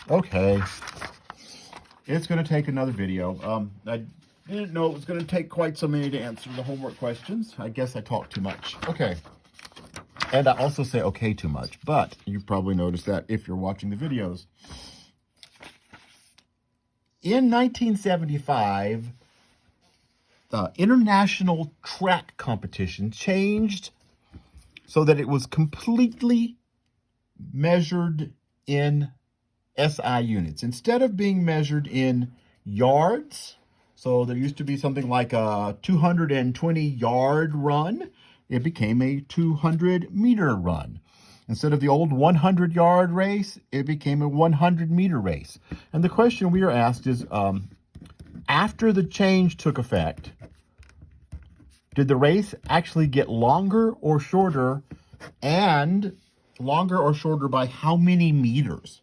Okay. It's going to take another video. I didn't know it was going to take quite so many to answer the homework questions. I guess I talked too much. Okay. And I also say okay too much, but you've probably noticed that if you're watching the videos. In 1975, the international track competition changed so that it was completely measured in SI units. Instead of being measured in yards, so there used to be something like a 220-yard run, it became a 200-meter run. Instead of the old 100-yard race, it became a 100-meter race. And the question we are asked is, after the change took effect, did the race actually get longer or shorter, and longer or shorter by how many meters?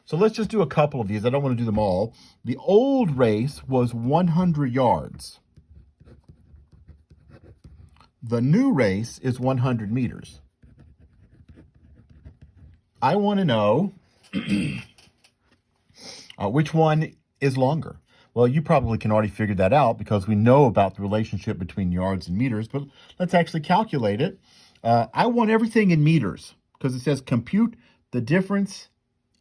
So let's just do a couple of these. I don't want to do them all. The old race was 100 yards. The new race is 100 meters. I want to know which one is longer. Well, you probably can already figure that out because we know about the relationship between yards and meters, but let's actually calculate it. I want everything in meters because it says compute the difference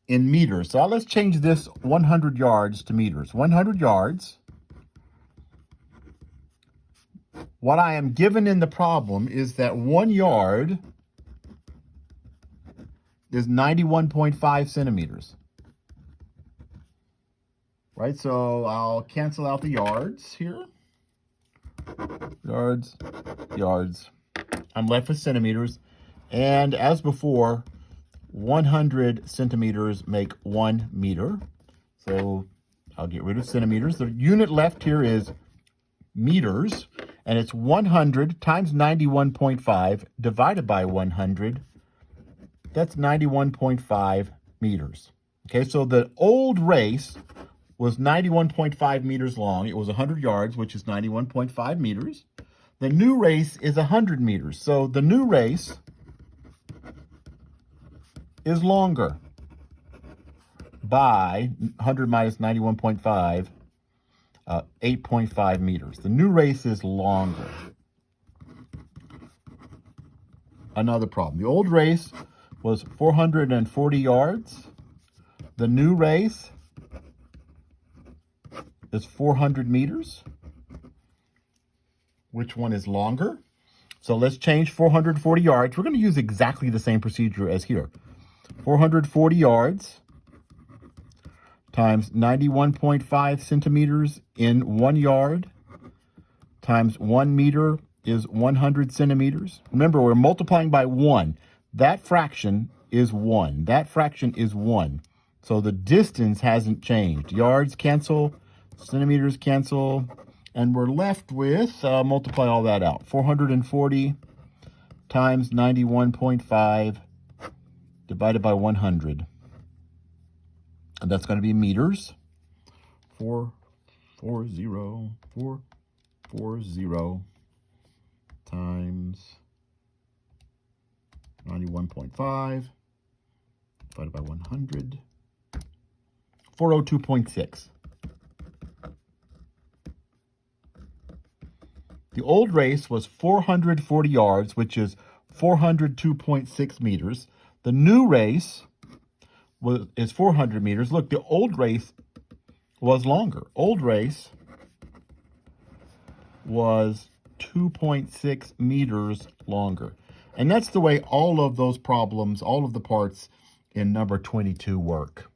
in meters. So let's change this 100 yards to meters. 100 yards. What I am given in the problem is that 1 yard is 91.5 centimeters. Right, so I'll cancel out the yards here. Yards, yards. I'm left with centimeters. And as before, 100 centimeters make 1 meter. So I'll get rid of centimeters. The unit left here is meters. And it's 100 times 91.5 divided by 100. That's 91.5 meters. Okay, so the old race was 91.5 meters long. It was 100 yards, which is 91.5 meters. The new race is 100 meters. So the new race is longer by 100 minus 91.5, 8.5 meters. The new race is longer. Another problem. The old race was 440 yards. The new race is 400 meters. Which one is longer? So let's change 440 yards. We're going to use exactly the same procedure as here. 440 yards times 91.5 centimeters in 1 yard times 1 meter is 100 centimeters. Remember, we're multiplying by 1. That fraction is 1. That fraction is 1. So the distance hasn't changed. Yards cancel, centimeters cancel, and we're left with, multiply all that out. 440 times 91.5 divided by 100. And that's going to be meters. 440 times 91.5 divided by 100. 402.6. The old race was 440 yards, which is 402.6 meters. The new race is 400 meters. Look, the old race was longer. Old race was 2.6 meters longer. And that's the way all of those problems, all of the parts in number 22 work.